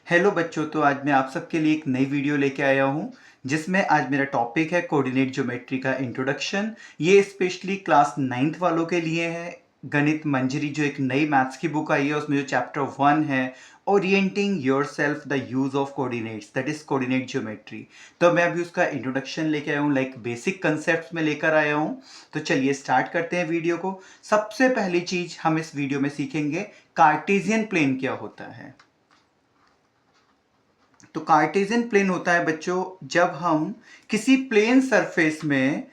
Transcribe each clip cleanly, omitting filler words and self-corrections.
Hello बच्चों, तो आज मैं आप सबके लिए एक नई वीडियो लेके आया हूँ जिसमें आज मेरा टॉपिक है कोऑर्डिनेट ज्योमेट्री का इंट्रोडक्शन। ये स्पेशली क्लास 9th वालों के लिए है। गणित मंजरी जो एक नई मैथ्स की बुक आई है उसमें जो चैप्टर 1 है, orienting yourself the use of coordinates, that is coordinate geometry. तो मैं अभी उसका इंट्रोडक्शन लेके आया हूँ, लाइक बेसिक कंसेप्ट में लेकर आया हूँ। तो चलिए स्टार्ट करते हैं वीडियो को। सबसे पहली चीज हम इस वीडियो में सीखेंगे कार्टेशियन प्लेन क्या होता है। तो कार्टेशियन प्लेन होता है बच्चों जब हम किसी प्लेन सरफेस में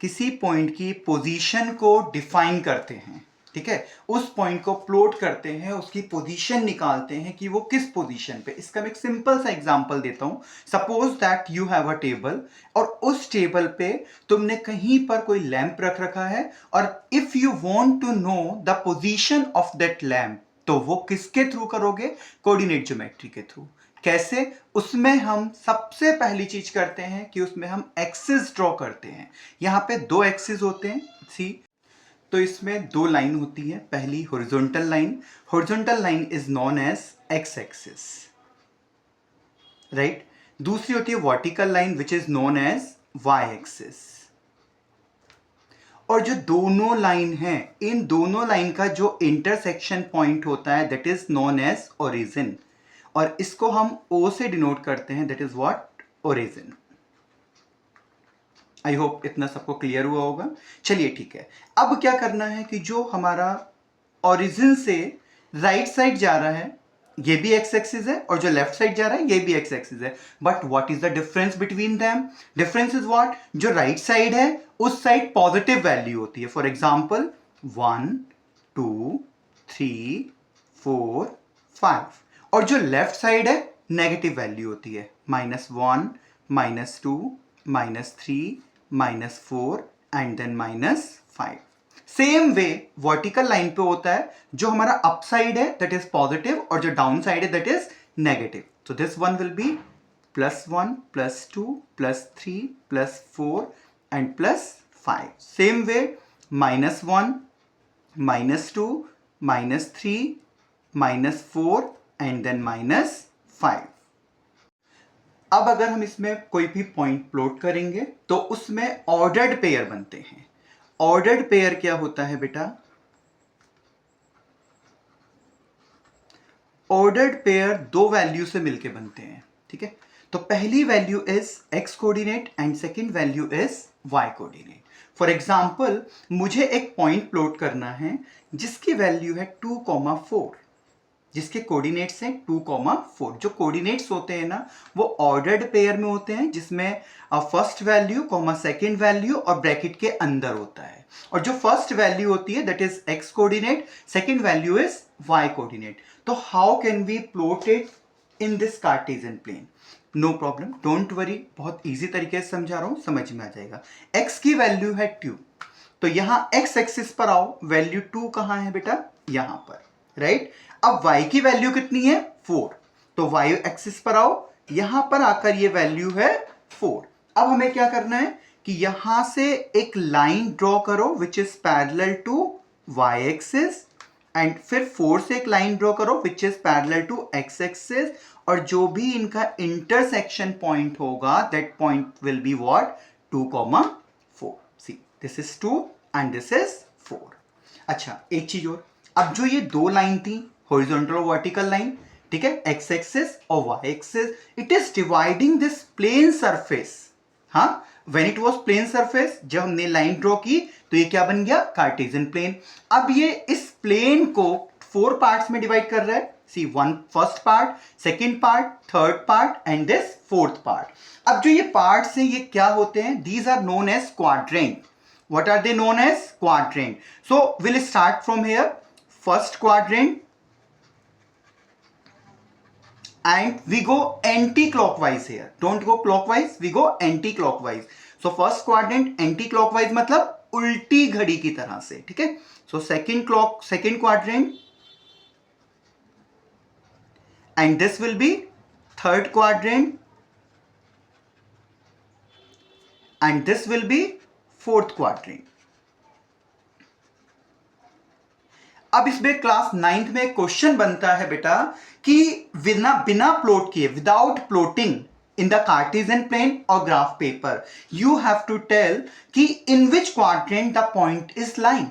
किसी पॉइंट की पोजीशन को डिफाइन करते हैं। ठीक है, उस पॉइंट को प्लॉट करते हैं, उसकी पोजीशन निकालते हैं कि वो किस पोजीशन पे। इसका मैं एक सिंपल सा एग्जांपल देता हूं। Suppose that you have a table और उस टेबल पे तुमने कहीं पर कोई लैंप रख रखा है और if you want to know the position of that lamp तो वो किसके थ्रू करोगे? कोऑर्डिनेट ज्योमेट्री के थ्रू। कैसे? उसमें हम सबसे पहली चीज करते हैं कि उसमें हम एक्सिस ड्रॉ करते हैं। यहां पे दो एक्सिस होते हैं सी। तो इसमें दो लाइन होती है। पहली horizontal line, horizontal line is known as X axis, right. दूसरी होती है vertical line which is known as Y axis. और जो दोनों लाइन है, इन दोनों लाइन का जो इंटरसेक्शन पॉइंट होता है that is known as origin, और इसको हम ओ से डिनोट करते हैं, that is what? Origin. I hope इतना सबको क्लियर हुआ होगा। चलिए ठीक है, अब क्या करना है कि जो हमारा ओरिजिन से राइट साइड जा रहा है ये भी एक्स एक्सिस है और जो लेफ्ट साइड जा रहा है ये भी एक्स एक्सिस है। But what is the difference between them? Difference is what? जो राइट साइड है उस साइड पॉजिटिव वैल्यू होती है। फॉर एग्जाम्पल 1 2 3 4 5, और जो लेफ्ट साइड है नेगेटिव वैल्यू होती है, -1 -2 -3 -4 and then -5। Same way vertical line पे होता है, जो हमारा अप साइड है दैट इज पॉजिटिव और जो डाउन साइड है दैट इज नेगेटिव। तो this one will be +1 +2 +3 +4 and +5। Same way -1 -2 -3 -4 and then -5। अब अगर हम इसमें कोई भी पॉइंट प्लॉट करेंगे तो उसमें ऑर्डर्ड पेयर बनते हैं। ऑर्डर्ड पेयर क्या होता है बेटा? ऑर्डर्ड पेयर दो वैल्यू से मिलके बनते हैं। ठीक है, तो पहली value is x coordinate and second value is Y coordinate. For example मुझे एक पॉइंट प्लॉट करना है जिसकी वैल्यू है 2,4, जिसके कोऑर्डिनेट्स हैं 2,4। जो कोऑर्डिनेट्स होते हैं ना वो ऑर्डर्ड पेयर में होते हैं, जिसमें first value comma second value और ब्रैकेट के अंदर होता है। और जो फर्स्ट वैल्यू होती है that is x coordinate, second value is Y coordinate. तो how can we plot it in this Cartesian plane? No problem, don't worry, बहुत इजी तरीके से समझा रहा हूं, समझ में आ जाएगा। एक्स की वैल्यू है 2, तो यहां एक्स एक्सिस पर आओ, वैल्यू 2 कहां है बेटा? यहां पर, राइट। अब y की वैल्यू कितनी है? 4, तो y एक्सिस पर आओ, यहां पर आकर ये वैल्यू है 4। अब हमें क्या करना है कि यहां से एक लाइन ड्रॉ करो which is parallel to y axis, and फिर 4 से एक लाइन ड्रॉ करो which is parallel to x axis, और जो भी इनका इंटरसेक्शन पॉइंट होगा that point will be what? 2,4। See, this is 2 and this is 4। अच्छा, एक चीज और, अब जो ये दो लाइन थी हॉरिजॉन्टल और वर्टिकल लाइन, ठीक है, एक्स एक्सिस और y axis, it is dividing this plane surface. हाँ, when it was plane surface, जब हमने लाइन ड्रॉ की तो ये क्या बन गया? Cartesian plane. अब ये इस प्लेन को 4 पार्ट्स में डिवाइड कर रहा है। See, one first part, second part, third part and this fourth part. अब जो ये पार्ट्स हैं ये क्या होते हैं? These are known as quadrant. What are they known as? Quadrant. So we'll start from here. First quadrant, and we go anti-clockwise here. Don't go clockwise, we go anti-clockwise. So first quadrant anti-clockwise मतलब उल्टी घड़ी की तरह से, ठीक है। So second quadrant, and this will be third quadrant, and this will be fourth quadrant. अब इसमें क्लास 9th में क्वेश्चन बनता है बेटा कि बिना प्लॉट किए, without plotting in the Cartesian plane और graph paper, you have to tell कि in which quadrant the point is lying.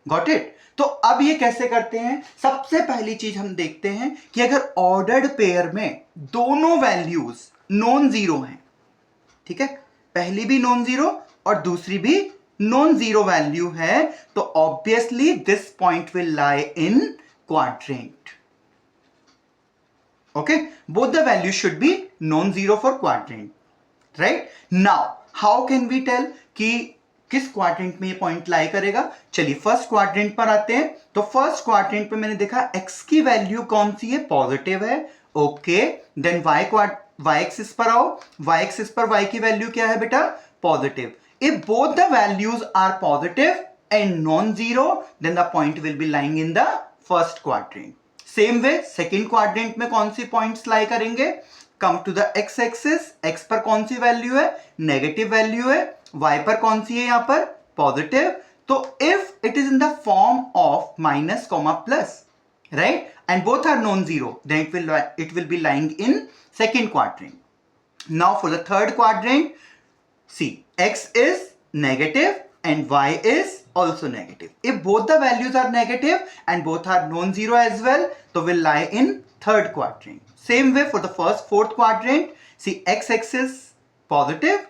Got it? तो अब ये कैसे करते हैं? सबसे पहली चीज हम देखते हैं कि अगर ऑर्डर्ड पेयर में दोनों वैल्यूज नॉन जीरो हैं, ठीक है, पहली भी नॉन जीरो और दूसरी भी नॉन जीरो वैल्यू है, तो obviously this point will lie in quadrant. Okay, both the value should be non zero for quadrant, right? Now how can we tell कि किस क्वाड्रेंट में ये पॉइंट लाई करेगा? चलिए फर्स्ट क्वाड्रेंट पर आते हैं। तो फर्स्ट क्वाड्रेंट पे मैंने देखा x की वैल्यू कौन सी है? पॉजिटिव है। ओके, देन y एक्सिस पर आओ। y एक्सिस पर y की वैल्यू क्या है बेटा? Positive. If both the values are positive and non zero, then the point will be lying in the first quadrant. Same way second quadrant में कौन सी पॉइंट्स लाई करेंगे? Come to the x axis, x पर कौन सी value है? Negative value है। y पर कौन सी है यहां पर? पॉजिटिव। तो if it is in the form of minus comma plus, right, and both are non zero, then it will be lying in second quadrant. Now for the third quadrant, see, x is negative and y is also negative. If both the values are negative and both are non-zero as well, so will lie in third quadrant. Same way for the fourth quadrant, see, x axis positive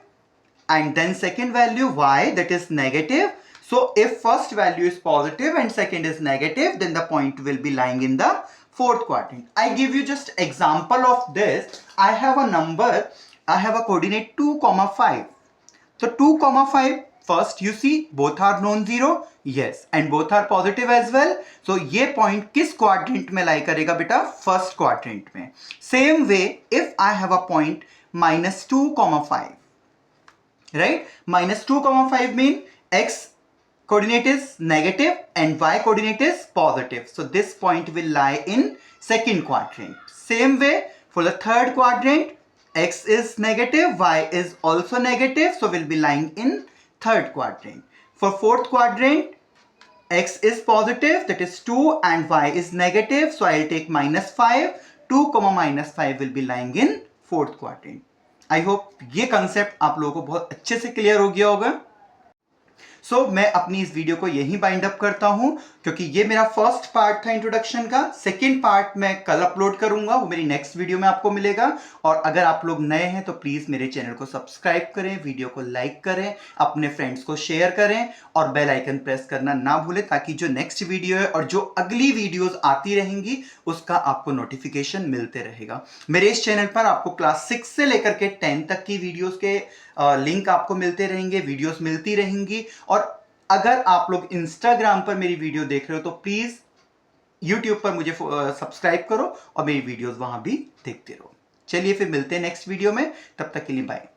and then second value y, that is negative. So if first value is positive and second is negative, then the point will be lying in the fourth quadrant. I give you just example of this. I have a number, I have a coordinate 2,5. So 2,5, first you see both are non-zero, yes, and both are positive as well. So ये point किस quadrant में lie करेगा बेटा? First quadrant में. Same way, if I have a point minus 2,5, right? Minus 2,5 mean x coordinate is negative and y coordinate is positive. So this point will lie in second quadrant. Same way for the third quadrant, x is negative, y is also negative, so will be lying in third quadrant. For fourth quadrant, x is positive, that is 2, and y is negative, so I'll take minus 5. 2, minus 5 will be lying in fourth quadrant. I hope ये concept आप लोगों को बहुत अच्छे से clear हो गया होगा। सो मैं अपनी इस वीडियो को यहीं बाइंड अप करता हूं, क्योंकि ये मेरा फर्स्ट पार्ट था इंट्रोडक्शन का। सेकंड पार्ट मैं कल अपलोड करूंगा, वो मेरी नेक्स्ट वीडियो में आपको मिलेगा। और अगर आप लोग नए हैं तो प्लीज मेरे चैनल को सब्सक्राइब करें, वीडियो को लाइक करें, अपने फ्रेंड्स को शेयर करें और बेल आइकन प्रेस करना ना भूलें, ताकि जो नेक्स्ट वीडियो है और जो अगली वीडियोज आती रहेंगी उसका आपको नोटिफिकेशन मिलते रहेगा। मेरे इस चैनल पर आपको क्लास 6 से लेकर के 10 तक की वीडियोज के लिंक आपको मिलते रहेंगे, वीडियोस मिलती रहेंगी। और अगर आप लोग इंस्टाग्राम पर मेरी वीडियो देख रहे हो तो प्लीज यूट्यूब पर मुझे सब्सक्राइब करो और मेरी वीडियोस वहां भी देखते रहो। चलिए फिर मिलते हैं नेक्स्ट वीडियो में, तब तक के लिए बाय।